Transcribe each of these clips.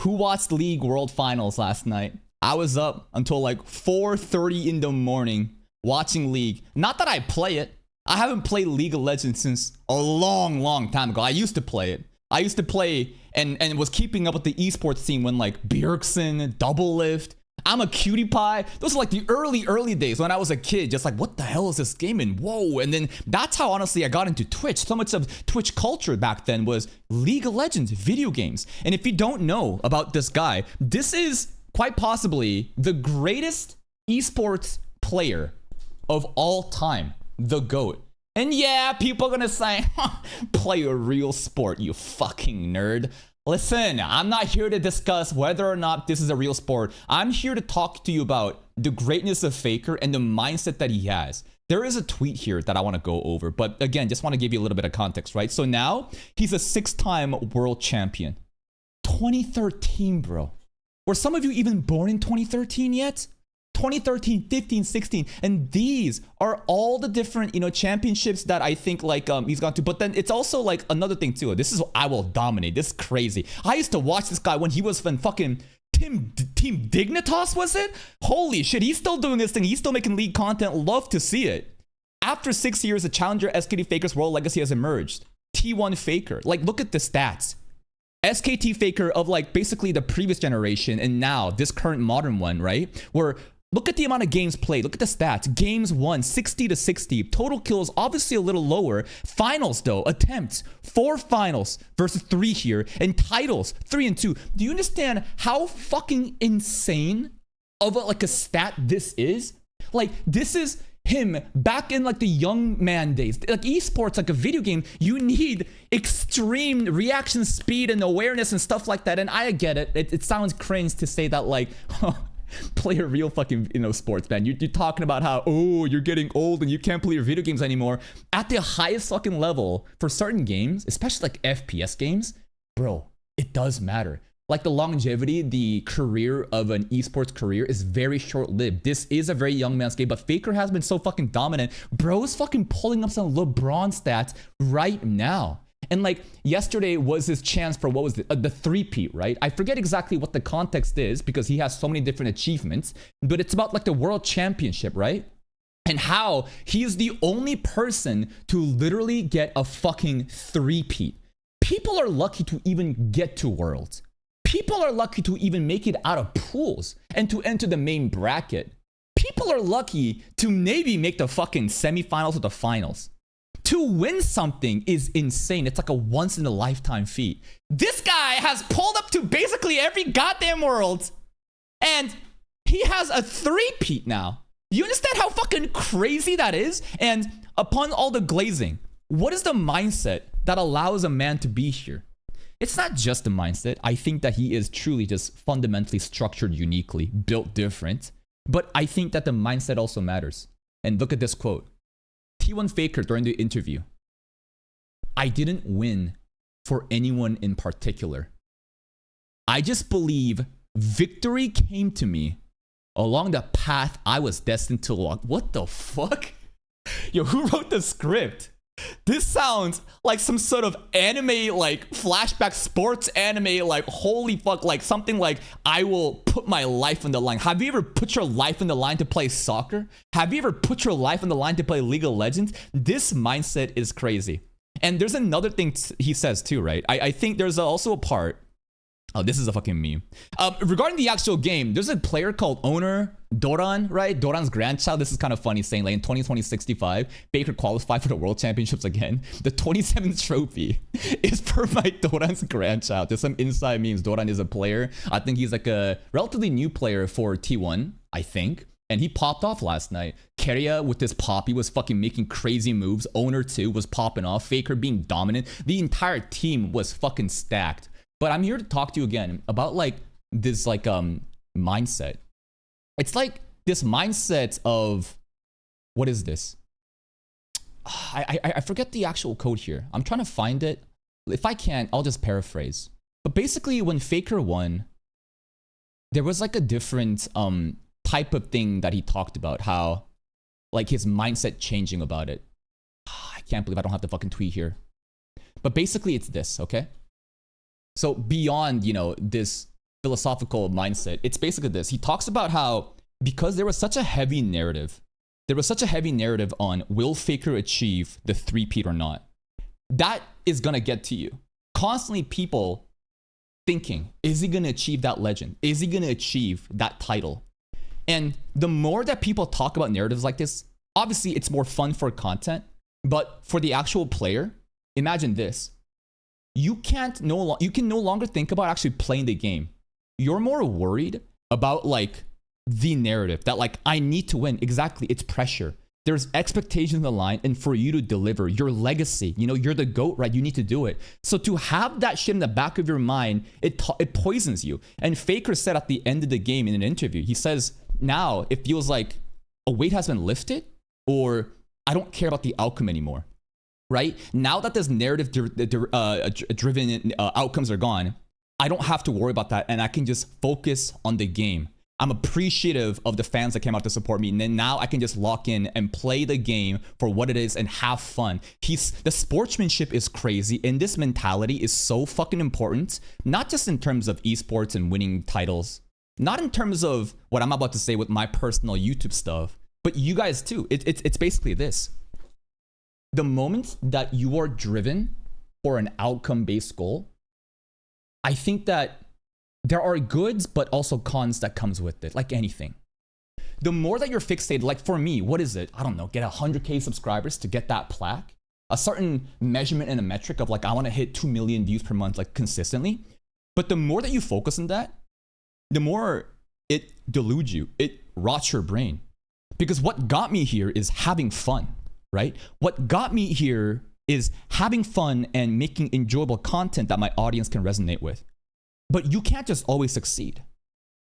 Who watched League World Finals last night? I was up until like 4:30 in the morning watching League. Not that I play it. I haven't played League of Legends since a long time ago. I used to play it. I used to play and was keeping up with the esports scene when like Bjergsen, Doublelift. I'm a cutie pie. Those are like the early days when I was a kid, just like, what the hell is this game? And whoa. And then that's how honestly I got into Twitch. So much of Twitch culture back then was League of Legends, video games. And if you don't know about this guy, this is quite possibly the greatest esports player of all time, the GOAT. And yeah, people are gonna say, play a real sport, you fucking nerd. Listen, I'm not here to discuss whether or not this is a real sport. I'm here to talk to you about the greatness of Faker and the mindset that he has. There is a tweet here that I want to go over, but again, just want to give you a little bit of context, right? So now he's a 6-time world champion. 2013, bro. Were some of you even born in 2013 yet? 2013, 15, 16, and these are all the different, championships that I think like he's gone to. But then it's also like another thing too. This is I will dominate. This is crazy. I used to watch this guy when he was in fucking Team Dignitas, was it? Holy shit, he's still doing this thing. He's still making League content. Love to see it. After 6 years, the challenger SKT Faker's world legacy has emerged. T1 Faker. Like, look at the stats. SKT Faker of like basically the previous generation and now this current modern one, right? Where look at the amount of games played. Look at the stats. Games won 60-60. Total kills obviously a little lower. Finals though, attempts 4 finals versus 3 here, and titles 3 and 2. Do you understand how fucking insane of a stat this is? Like, this is him back in like the young man days. Like esports, like a video game, you need extreme reaction speed and awareness and stuff like that. And I get it. It sounds cringe to say that like. Play a real fucking sports, man. You're talking about how you're getting old and you can't play your video games anymore. At the highest fucking level for certain games, especially like FPS games, bro, it does matter. Like the longevity, the career of an esports career is very short-lived. This is a very young man's game, but Faker has been so fucking dominant. Bro's fucking pulling up some LeBron stats right now. And like yesterday was his chance for what was the three-peat, right? I forget exactly what the context is because he has so many different achievements, but it's about like the world championship, right? And how he is the only person to literally get a fucking three-peat. People are lucky to even get to worlds. People are lucky to even make it out of pools and to enter the main bracket. People are lucky to maybe make the fucking semifinals or the finals. To win something is insane. It's like a once in a lifetime feat. This guy has pulled up to basically every goddamn world and he has a three-peat now. You understand how fucking crazy that is? And upon all the glazing, what is the mindset that allows a man to be here? It's not just the mindset. I think that he is truly just fundamentally structured uniquely, built different. But I think that the mindset also matters. And look at this quote. T1 Faker during the interview. I didn't win for anyone in particular. I just believe victory came to me along the path I was destined to walk. What the fuck? Yo, who wrote the script? This sounds like some sort of anime, like flashback sports anime, like holy fuck, like something like I will put my life on the line. Have you ever put your life on the line to play soccer? Have you ever put your life on the line to play League of Legends? This mindset is crazy. And there's another thing he says too, right? I think there's also a part. Oh, this is a fucking meme. Regarding the actual game, there's a player called Owner Doran, right? Doran's grandchild. This is kind of funny saying like in 2020-65, Faker qualified for the World Championships again. The 27th trophy is for my Doran's grandchild. There's some inside memes. Doran is a player. I think he's like a relatively new player for T1, I think. And he popped off last night. Keria with this pop, he was fucking making crazy moves. Owner too was popping off. Faker being dominant. The entire team was fucking stacked. But I'm here to talk to you again about like this like mindset. It's like this mindset of what is this? I forget the actual code here. I'm trying to find it. If I can't, I'll just paraphrase. But basically when Faker won, there was like a different type of thing that he talked about, how like his mindset changing about it. I can't believe I don't have the fucking tweet here. But basically it's this, okay? So beyond, this philosophical mindset. It's basically this. He talks about how because there was such a heavy narrative, on will Faker achieve the three-peat or not. That is gonna get to you. Constantly people thinking, is he gonna achieve that legend? Is he gonna achieve that title? And the more that people talk about narratives like this, obviously it's more fun for content, but for the actual player, imagine this. You can no longer think about actually playing the game. You're more worried about like the narrative that like, I need to win. Exactly. It's pressure. There's expectations on the line, and for you to deliver your legacy, you know, you're the GOAT, right? You need to do it. So to have that shit in the back of your mind, it poisons you. And Faker said at the end of the game in an interview, he says, now it feels like a weight has been lifted, or I don't care about the outcome anymore, right? Now that this narrative driven outcomes are gone, I don't have to worry about that, and I can just focus on the game. I'm appreciative of the fans that came out to support me, and then now I can just lock in and play the game for what it is and have fun. The sportsmanship is crazy, and this mentality is so fucking important, not just in terms of esports and winning titles, not in terms of what I'm about to say with my personal YouTube stuff, but you guys too. It's basically this. The moment that you are driven for an outcome-based goal, I think that there are goods, but also cons that comes with it, like anything. The more that you're fixated, like for me, what is it? I don't know, get 100K subscribers to get that plaque, a certain measurement and a metric of like, I want to hit 2 million views per month, like consistently. But the more that you focus on that, the more it deludes you, it rots your brain. Because what got me here is having fun, right? What got me here is having fun and making enjoyable content that my audience can resonate with. But you can't just always succeed.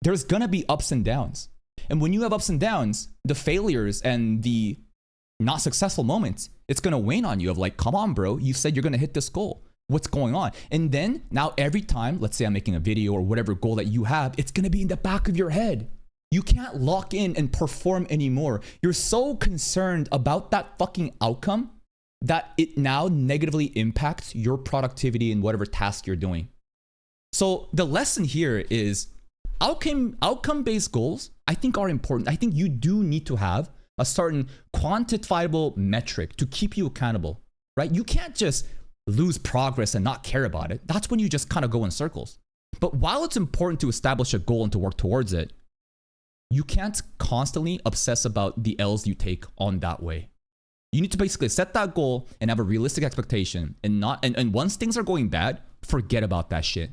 There's gonna be ups and downs. And when you have ups and downs, the failures and the not successful moments, it's gonna wane on you of like, come on, bro, you said you're gonna hit this goal. What's going on? And then now every time, let's say I'm making a video or whatever goal that you have, it's gonna be in the back of your head. You can't lock in and perform anymore. You're so concerned about that fucking outcome that it now negatively impacts your productivity in whatever task you're doing. So the lesson here is outcome-based goals, I think, are important. I think you do need to have a certain quantifiable metric to keep you accountable, right? You can't just lose progress and not care about it. That's when you just kind of go in circles. But while it's important to establish a goal and to work towards it, you can't constantly obsess about the L's you take on that way. You need to basically set that goal and have a realistic expectation, and once things are going bad, forget about that shit.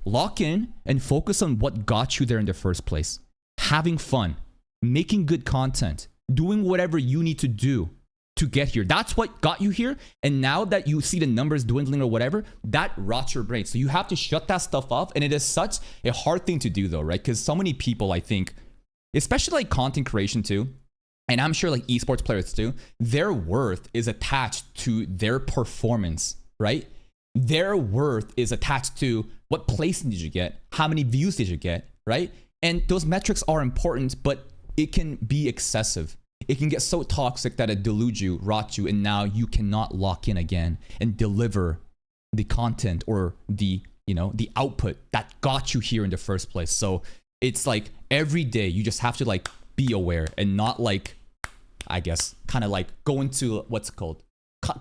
Lock in and focus on what got you there in the first place. Having fun, making good content, doing whatever you need to do to get here. That's what got you here. And now that you see the numbers dwindling or whatever, that rots your brain. So you have to shut that stuff off. And it is such a hard thing to do though, right? Because so many people, I think, especially like content creation too, and I'm sure like esports players too, their worth is attached to their performance, right? Their worth is attached to what placing did you get? How many views did you get, right? And those metrics are important, but it can be excessive. It can get so toxic that it deludes you, rots you, and now you cannot lock in again and deliver the content or the output that got you here in the first place. So it's like every day you just have to like be aware and not like, I guess, kind of like go into what's it called?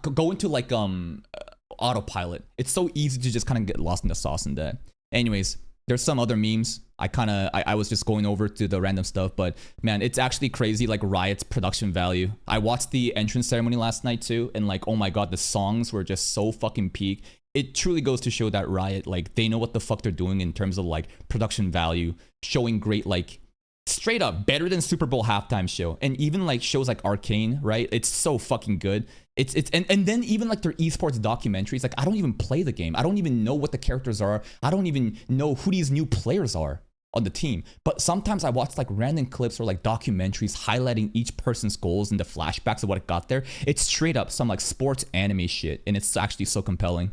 Go into like autopilot. It's so easy to just kind of get lost in the sauce in that. Anyways, there's some other memes. I was just going over to the random stuff, but man, it's actually crazy, like Riot's production value. I watched the entrance ceremony last night too, and like, oh my god, the songs were just so fucking peak. It truly goes to show that Riot, like, they know what the fuck they're doing in terms of like production value, showing great, like, straight up better than Super Bowl halftime show. And even like shows like Arcane, right? It's so fucking good. And then even like their esports documentaries, like I don't even play the game. I don't even know what the characters are. I don't even know who these new players are on the team. But sometimes I watch like random clips or like documentaries highlighting each person's goals and the flashbacks of what it got there. It's straight up some like sports anime shit, and it's actually so compelling.